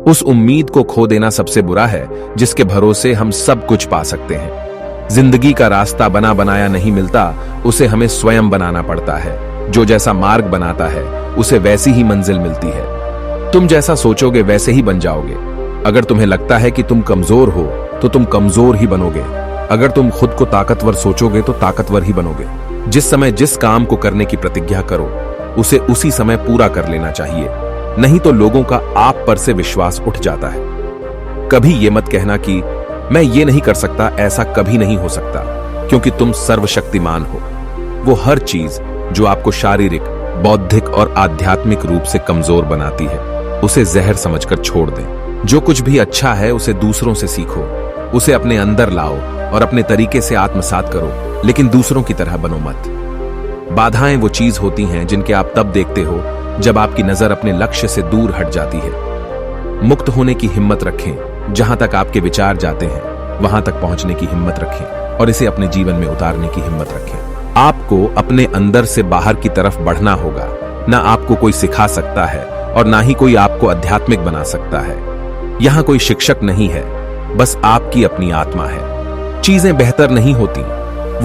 उस उम्मीद को खो देना सबसे बुरा है जिसके भरोसे हम सब कुछ पा सकते हैं। जिंदगी का रास्ता बना बनाया नहीं मिलता, उसे हमें स्वयं बनाना पड़ता है। जो जैसा मार्ग बनाता है उसे वैसी ही मंजिल मिलती है। तुम जैसा सोचोगे वैसे ही बन जाओगे। अगर तुम्हें लगता है कि तुम कमजोर हो तो तुम कमजोर ही बनोगे। अगर तुम खुद को ताकतवर सोचोगे तो ताकतवर ही बनोगे। जिस समय जिस काम को करने की प्रतिज्ञा करो उसे उसी समय पूरा कर लेना चाहिए, नहीं तो लोगों का आप पर से विश्वास उठ जाता है। कभी ये मत कहना कि मैं ये नहीं कर सकता, ऐसा कभी नहीं हो सकता, क्योंकि तुम सर्वशक्तिमान हो। वो हर चीज जो आपको शारीरिक, बौद्धिक और आध्यात्मिक रूप से कमजोर बनाती है उसे जहर समझकर छोड़ दें। जो कुछ भी अच्छा है उसे दूसरों से सीखो, उसे अपने अंदर लाओ और अपने तरीके से आत्मसात करो, लेकिन दूसरों की तरह बनो मत। बाधाएं वो चीज होती हैं जिनके आप तब देखते हो जब आपकी नजर अपने लक्ष्य से दूर हट जाती है। मुक्त होने की हिम्मत रखें। जहां तक आपके विचार जाते हैं वहां तक पहुंचने की हिम्मत रखें और इसे अपने जीवन में उतारने की हिम्मत रखें। आपको अपने अंदर से बाहर की तरफ बढ़ना होगा। ना आपको कोई सिखा सकता है और ना ही कोई आपको आध्यात्मिक बना सकता है। यहां कोई शिक्षक नहीं है, बस आपकी अपनी आत्मा है। चीजें बेहतर नहीं होती,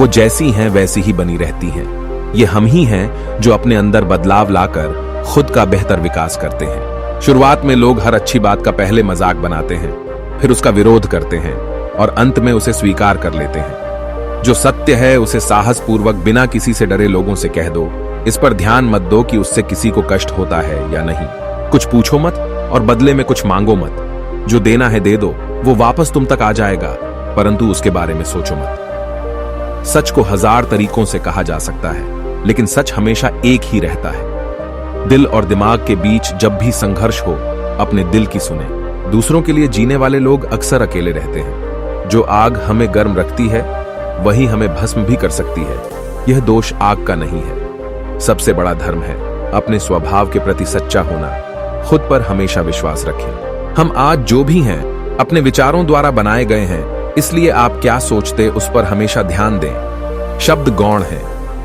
वो जैसी हैं वैसी ही बनी रहती हैं। ये हम ही हैं जो अपने अंदर बदलाव लाकर खुद का बेहतर विकास करते हैं। शुरुआत में लोग हर अच्छी बात का पहले मजाक बनाते हैं, फिर उसका विरोध करते हैं और अंत में उसे स्वीकार कर लेते हैं। जो सत्य है उसे साहस पूर्वक बिना किसी से डरे लोगों से कह दो। इस पर ध्यान मत दो कि उससे किसी को कष्ट होता है या नहीं। कुछ पूछो मत और बदले में कुछ मांगो मत। जो देना है दे दो, वो वापस तुम तक आ जाएगा, परंतु उसके बारे में सोचो मत। सच को 1000 तरीकों से कहा जा सकता है, लेकिन सच हमेशा एक ही रहता है। दिल और दिमाग के बीच जब भी संघर्ष हो, अपने दिल की सुने। दूसरों के लिए जीने वाले लोग अक्सर अकेले रहते हैं। जो आग हमें गर्म रखती है वही हमें भस्म भी कर सकती है। यह दोष आग का नहीं है। सबसे बड़ा धर्म है अपने स्वभाव के प्रति सच्चा होना। खुद पर हमेशा विश्वास रखें। हम आज जो भी हैं अपने विचारों द्वारा बनाए गए हैं, इसलिए आप क्या सोचते उस पर हमेशा ध्यान दें। शब्द गौण हैं,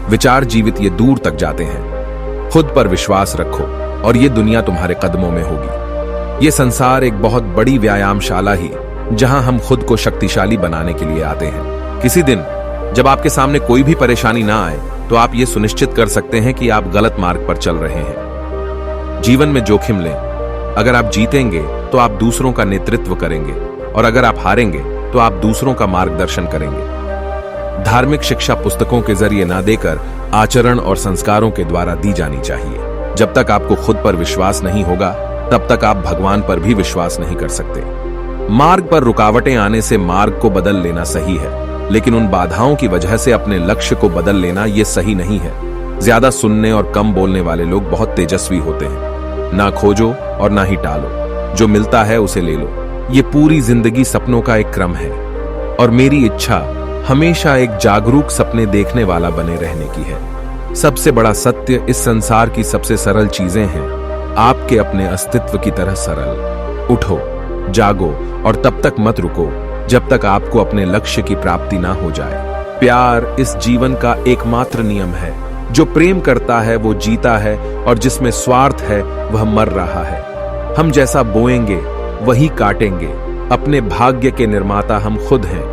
विचार जीवित, ये दूर तक जाते हैं। खुद पर विश्वास रखो और ये दुनिया तुम्हारे कदमों में होगी। ये संसार एक बहुत बड़ी व्यायामशाला ही, जहां हम खुद को शक्तिशाली बनाने के लिए आते हैं। किसी दिन जब आपके सामने कोई भी परेशानी ना आए तो आप ये सुनिश्चित कर सकते हैं कि आप गलत मार्ग पर चल रहे हैं। जीवन में जोखिम लें। अगर आप जीतेंगे तो आप दूसरों का नेतृत्व करेंगे और अगर आप हारेंगे तो आप दूसरों का मार्गदर्शन करेंगे। धार्मिक शिक्षा पुस्तकों के जरिए ना देकर आचरण और संस्कारों के द्वारा दी जानी चाहिए। जब तक आपको खुद पर विश्वास नहीं होगा तब तक आप भगवान पर भी विश्वास नहीं कर सकते। मार्ग पर रुकावटें आने से मार्ग को बदल लेना सही है, लेकिन उन बाधाओं की वजह से अपने लक्ष्य को बदल लेना यह सही नहीं है। ज्यादा सुनने और कम बोलने वाले लोग बहुत तेजस्वी होते हैं। ना खोजो और ना ही टालो, जो मिलता है उसे ले लो। ये पूरी जिंदगी सपनों का एक क्रम है और मेरी इच्छा हमेशा एक जागरूक सपने देखने वाला बने रहने की है। सबसे बड़ा सत्य, इस संसार की सबसे सरल चीजें हैं आपके अपने अस्तित्व की तरह सरल। उठो, जागो और तब तक मत रुको जब तक आपको अपने लक्ष्य की प्राप्ति ना हो जाए। प्यार इस जीवन का एकमात्र नियम है। जो प्रेम करता है वो जीता है और जिसमें स्वार्थ है वह मर रहा है। हम जैसा बोएंगे वही काटेंगे। अपने भाग्य के निर्माता हम खुद हैं।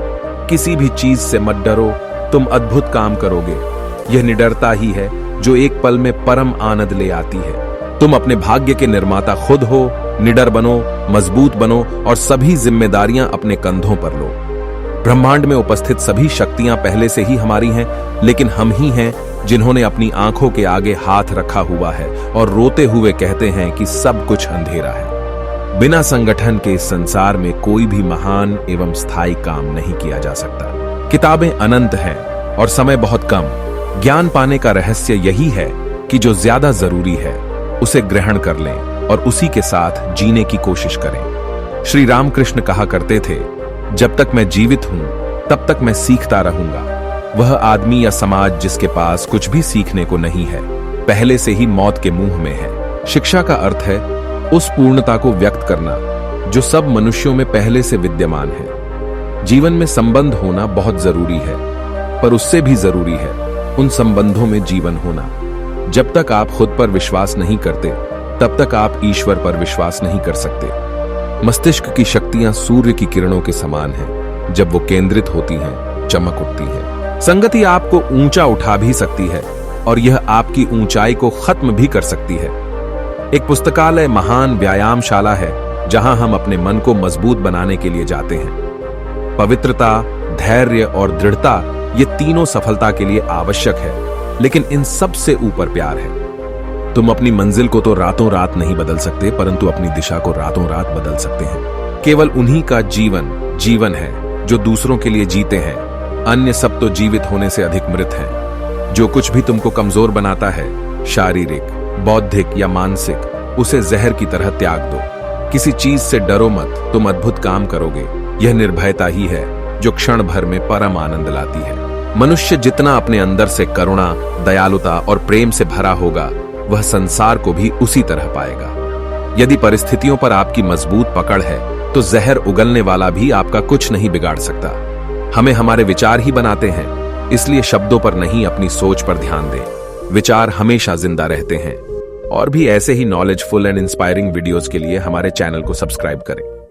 किसी भी चीज से मत डरो, तुम अद्भुत काम करोगे। यह निडरता ही है जो एक पल में परम आनंद ले आती है। तुम अपने भाग्य के निर्माता खुद हो। निडर बनो, मजबूत बनो और सभी जिम्मेदारियां अपने कंधों पर लो। ब्रह्मांड में उपस्थित सभी शक्तियां पहले से ही हमारी हैं, लेकिन हम ही हैं जिन्होंने अपनी आंखों के आगे हाथ रखा हुआ है और रोते हुए कहते हैं कि सब कुछ अंधेरा है। बिना संगठन के इस संसार में कोई भी महान एवं स्थायी काम नहीं किया जा सकता। किताबें अनंत हैं और समय बहुत कम। ज्ञान पाने का रहस्य यही है कि जो ज्यादा जरूरी है उसे ग्रहण कर लें और उसी के साथ जीने की कोशिश करें। श्री रामकृष्ण कहा करते थे, जब तक मैं जीवित हूं तब तक मैं सीखता रहूंगा। वह आदमी या समाज जिसके पास कुछ भी सीखने को नहीं है, पहले से ही मौत के मुंह में है। शिक्षा का अर्थ है उस पूर्णता को व्यक्त करना जो सब मनुष्यों में पहले से विद्यमान है। जीवन में संबंध होना बहुत जरूरी है, पर उससे भी जरूरी है उन संबंधों में जीवन होना। जब तक आप खुद पर विश्वास नहीं करते तब तक आप ईश्वर पर विश्वास नहीं कर सकते। मस्तिष्क की शक्तियां सूर्य की किरणों के समान हैं। जब वो केंद्रित होती हैं, चमक उठती है। संगति आपको ऊंचा उठा भी सकती है और यह आपकी ऊंचाई को खत्म भी कर सकती है। एक पुस्तकालय महान व्यायामशाला है जहां हम अपने मन को मजबूत बनाने के लिए जाते हैं। पवित्रता, धैर्य और दृढ़ता, ये तीनों सफलता के लिए आवश्यक है, लेकिन इन सब से ऊपर प्यार है। तुम अपनी मंजिल को तो रातों रात नहीं बदल सकते, परंतु अपनी दिशा को रातों रात बदल सकते हैं। केवल उन्हीं का जीवन है जो दूसरों के लिए जीते हैं। अन्य सब तो जीवित होने से अधिक मृत हैं। जो कुछ भी तुमको कमजोर बनाता है, शारीरिक, बौद्धिक या मानसिक, उसे जहर की तरह त्याग दो। किसी चीज से डरो मत, तुम अद्भुत काम करोगे। यह निर्भयता ही है जो क्षण भर में परम आनंद लाती है। मनुष्य जितना अपने अंदर से करुणा, दयालुता और प्रेम से भरा होगा, वह संसार को भी उसी तरह पाएगा। यदि परिस्थितियों पर आपकी मजबूत पकड़ है, तो जहर उगलने वाला भी आपका कुछ नहीं बिगाड़ सकता। हमें हमारे विचार ही बनाते हैं, इसलिए शब्दों पर नहीं, अपनी सोच पर ध्यान दें। विचार हमेशा जिंदा रहते हैं। और भी ऐसे ही नॉलेजफुल एंड इंस्पायरिंग वीडियोस के लिए हमारे चैनल को सब्सक्राइब करें।